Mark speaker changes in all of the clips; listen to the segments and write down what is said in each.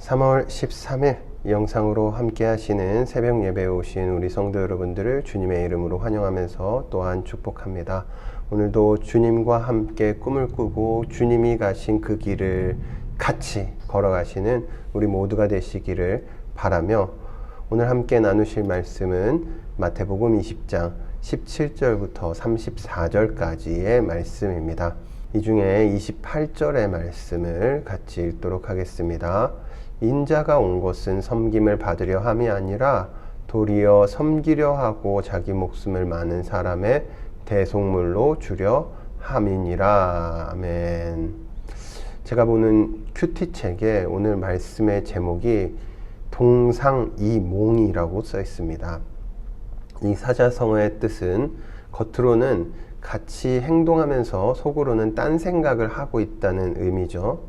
Speaker 1: 3월 13일 영상으로 함께 하시는 새벽 예배에 오신 우리 성도 여러분들을 주님의 이름으로 환영하면서 또한 축복합니다. 오늘도 주님과 함께 꿈을 꾸고 주님이 가신 그 길을 같이 걸어가시는 우리 모두가 되시기를 바라며, 오늘 함께 나누실 말씀은 마태복음 20장 17절부터 34절까지의 말씀입니다. 이 중에 28절의 말씀을 같이 읽도록 하겠습니다. 인자가 온 것은 섬김을 받으려 함이 아니라 도리어 섬기려 하고 자기 목숨을 많은 사람의 대속물로 주려 함이니라. 아멘. 제가 보는 큐티 책에 오늘 말씀의 제목이 동상이몽이라고 써 있습니다. 이 사자성어의 뜻은 겉으로는 같이 행동하면서 속으로는 딴 생각을 하고 있다는 의미죠.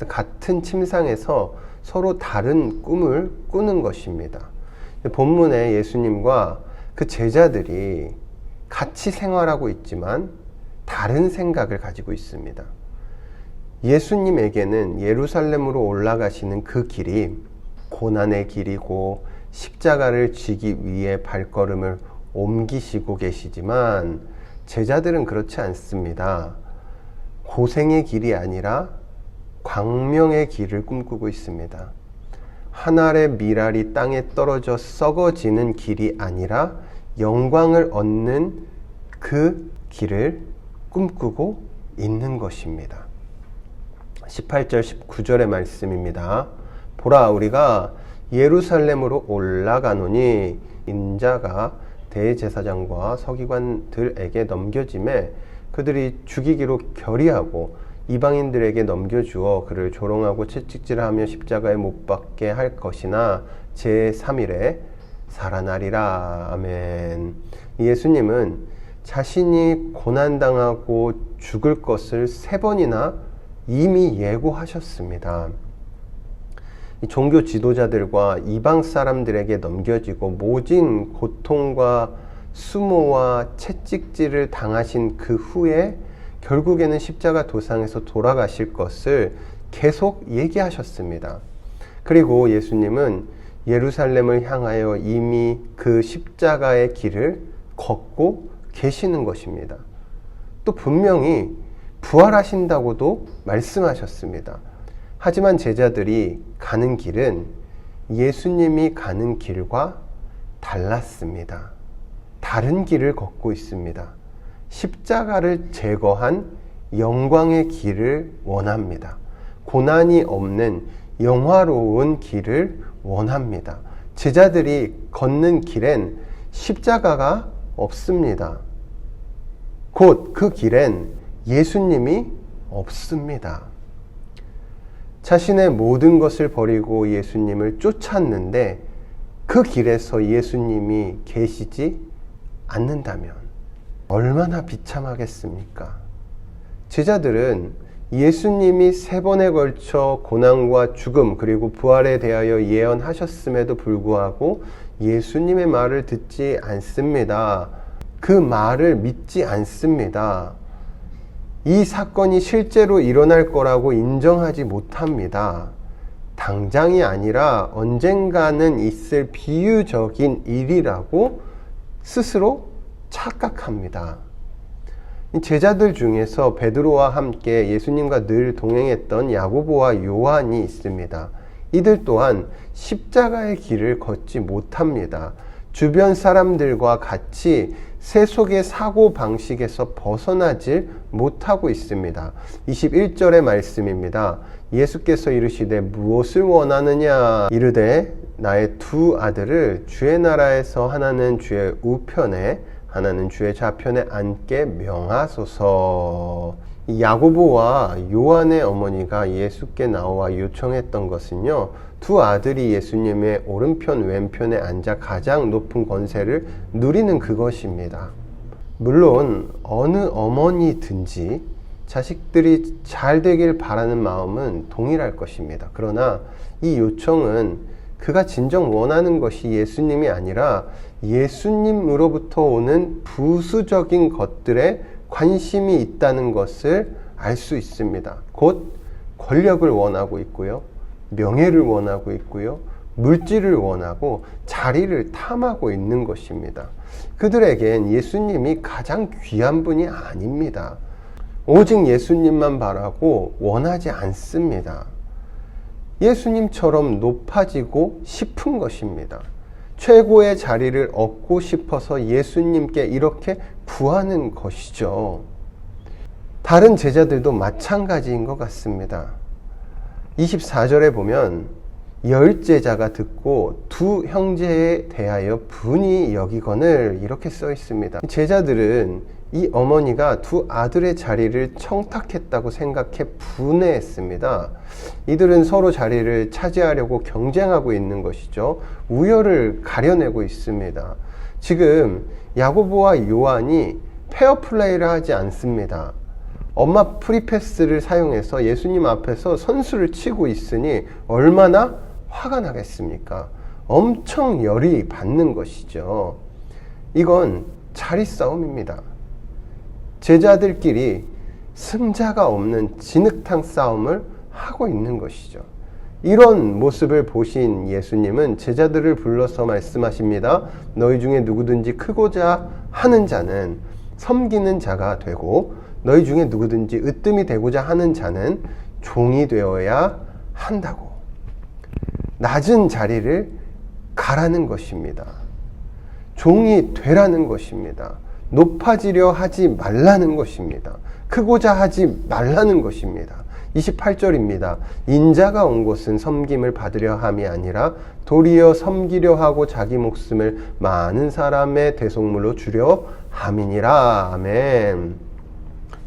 Speaker 1: 같은 침상에서 서로 다른 꿈을 꾸는 것입니다. 본문에 예수님과 그 제자들이 같이 생활하고 있지만 다른 생각을 가지고 있습니다. 예수님에게는 예루살렘으로 올라가시는 그 길이 고난의 길이고 십자가를 지기 위해 발걸음을 옮기시고 계시지만, 제자들은 그렇지 않습니다. 고생의 길이 아니라 광명의 길을 꿈꾸고 있습니다. 한 알의 밀알이 땅에 떨어져 썩어지는 길이 아니라 영광을 얻는 그 길을 꿈꾸고 있는 것입니다. 18절 19절의 말씀입니다. 보라, 우리가 예루살렘으로 올라가노니 인자가 대제사장과 서기관들에게 넘겨짐에 그들이 죽이기로 결의하고 이방인들에게 넘겨주어 그를 조롱하고 채찍질하며 십자가에 못 박게 할 것이나 제3일에 살아나리라. 아멘. 예수님은 자신이 고난당하고 죽을 것을 3번이나 이미 예고하셨습니다. 종교 지도자들과 이방 사람들에게 넘겨지고 모진 고통과 수모와 채찍질을 당하신 그 후에 결국에는 십자가 도상에서 돌아가실 것을 계속 얘기하셨습니다. 그리고 예수님은 예루살렘을 향하여 이미 그 십자가의 길을 걷고 계시는 것입니다. 또 분명히 부활하신다고도 말씀하셨습니다. 하지만 제자들이 가는 길은 예수님이 가는 길과 달랐습니다. 다른 길을 걷고 있습니다. 십자가를 제거한 영광의 길을 원합니다. 고난이 없는 영화로운 길을 원합니다. 제자들이 걷는 길엔 십자가가 없습니다. 곧 그 길엔 예수님이 없습니다. 자신의 모든 것을 버리고 예수님을 쫓았는데 그 길에서 예수님이 계시지 않는다면 얼마나 비참하겠습니까? 제자들은 예수님이 3번에 걸쳐 고난과 죽음 그리고 부활에 대하여 예언하셨음에도 불구하고 예수님의 말을 듣지 않습니다. 그 말을 믿지 않습니다. 이 사건이 실제로 일어날 거라고 인정하지 못합니다. 당장이 아니라 언젠가는 있을 비유적인 일이라고 스스로 착각합니다. 제자들 중에서 베드로와 함께 예수님과 늘 동행했던 야고보와 요한이 있습니다. 이들 또한 십자가의 길을 걷지 못합니다. 주변 사람들과 같이 세속의 사고방식에서 벗어나질 못하고 있습니다. 21절의 말씀입니다. 예수께서 이르시되 무엇을 원하느냐 이르되 나의 2 아들을 주의 나라에서 하나는 주의 우편에 하나는 주의 좌편에 앉게 명하소서. 야고보와 요한의 어머니가 예수께 나와 요청했던 것은요, 2 아들이 예수님의 오른편 왼편에 앉아 가장 높은 권세를 누리는 그것입니다. 물론 어느 어머니든지 자식들이 잘 되길 바라는 마음은 동일할 것입니다. 그러나 이 요청은 그가 진정 원하는 것이 예수님이 아니라 예수님으로부터 오는 부수적인 것들에 관심이 있다는 것을 알 수 있습니다. 곧 권력을 원하고 있고요, 명예를 원하고 있고요. 물질을 원하고 자리를 탐하고 있는 것입니다. 그들에겐 예수님이 가장 귀한 분이 아닙니다. 오직 예수님만 바라고 원하지 않습니다. 예수님처럼 높아지고 싶은 것입니다. 최고의 자리를 얻고 싶어서 예수님께 이렇게 구하는 것이죠. 다른 제자들도 마찬가지인 것 같습니다. 24절에 보면 10제자가 듣고 두 형제에 대하여 분이 여기거늘 이렇게 써 있습니다. 제자들은 이 어머니가 두 아들의 자리를 청탁했다고 생각해 분해했습니다. 이들은 서로 자리를 차지하려고 경쟁하고 있는 것이죠. 우열을 가려내고 있습니다. 지금 야고보와 요한이 페어플레이를 하지 않습니다. 엄마 프리패스를 사용해서 예수님 앞에서 선수를 치고 있으니 얼마나 화가 나겠습니까? 엄청 열이 받는 것이죠. 이건 자리 싸움입니다. 제자들끼리 승자가 없는 진흙탕 싸움을 하고 있는 것이죠. 이런 모습을 보신 예수님은 제자들을 불러서 말씀하십니다. 너희 중에 누구든지 크고자 하는 자는 섬기는 자가 되고 너희 중에 누구든지 으뜸이 되고자 하는 자는 종이 되어야 한다고. 낮은 자리를 가라는 것입니다. 종이 되라는 것입니다. 높아지려 하지 말라는 것입니다. 크고자 하지 말라는 것입니다. 28절입니다. 인자가 온 곳은 섬김을 받으려 함이 아니라 도리어 섬기려 하고 자기 목숨을 많은 사람의 대속물로 주려 함이니라. 아멘.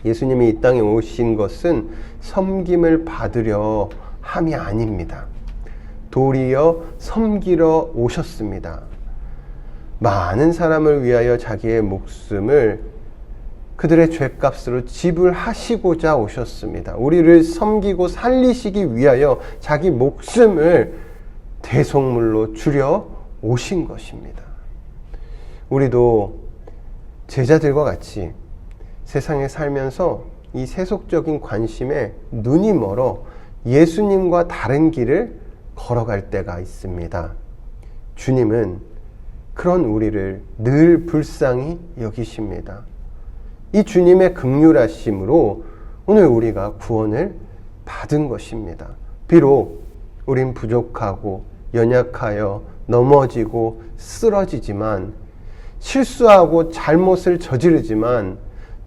Speaker 1: 예수님이 이 땅에 오신 것은 섬김을 받으려 함이 아닙니다. 도리어 섬기러 오셨습니다. 많은 사람을 위하여 자기의 목숨을 그들의 죄값으로 지불하시고자 오셨습니다. 우리를 섬기고 살리시기 위하여 자기 목숨을 대속물로 주려 오신 것입니다. 우리도 제자들과 같이 세상에 살면서 이 세속적인 관심에 눈이 멀어 예수님과 다른 길을 걸어갈 때가 있습니다. 주님은 그런 우리를 늘 불쌍히 여기십니다. 이 주님의 긍휼하심으로 오늘 우리가 구원을 받은 것입니다. 비록 우린 부족하고 연약하여 넘어지고 쓰러지지만 실수하고 잘못을 저지르지만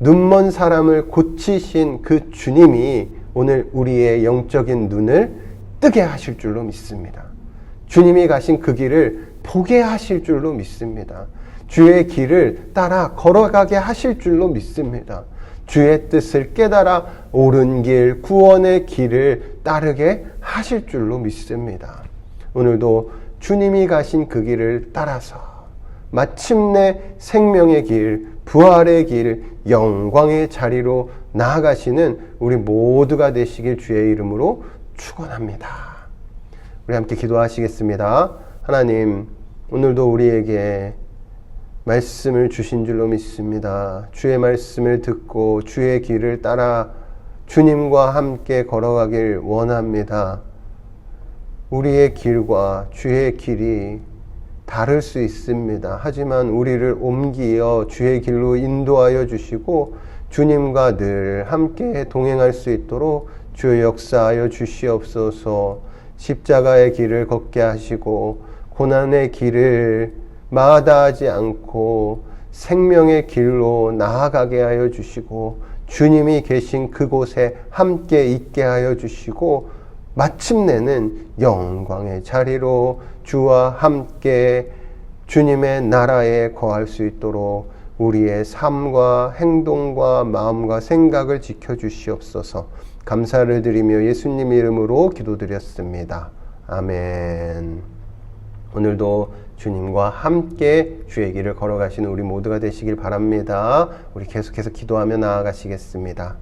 Speaker 1: 눈먼 사람을 고치신 그 주님이 오늘 우리의 영적인 눈을 뜨게 하실 줄로 믿습니다. 주님이 가신 그 길을 보게 하실 줄로 믿습니다. 주의 길을 따라 걸어가게 하실 줄로 믿습니다. 주의 뜻을 깨달아 옳은 길, 구원의 길을 따르게 하실 줄로 믿습니다. 오늘도 주님이 가신 그 길을 따라서 마침내 생명의 길, 부활의 길, 영광의 자리로 나아가시는 우리 모두가 되시길 주의 이름으로 축원합니다. 우리 함께 기도하시겠습니다. 하나님, 오늘도 우리에게 말씀을 주신 줄로 믿습니다. 주의 말씀을 듣고 주의 길을 따라 주님과 함께 걸어가길 원합니다. 우리의 길과 주의 길이 다를 수 있습니다. 하지만 우리를 옮기어 주의 길로 인도하여 주시고 주님과 늘 함께 동행할 수 있도록 주의 역사하여 주시옵소서. 십자가의 길을 걷게 하시고 고난의 길을 마다하지 않고 생명의 길로 나아가게 하여 주시고 주님이 계신 그곳에 함께 있게 하여 주시고 마침내는 영광의 자리로 주와 함께 주님의 나라에 거할 수 있도록 우리의 삶과 행동과 마음과 생각을 지켜주시옵소서. 감사를 드리며 예수님 이름으로 기도드렸습니다. 아멘. 오늘도 주님과 함께 주의 길을 걸어가시는 우리 모두가 되시길 바랍니다. 우리 계속해서 기도하며 나아가시겠습니다.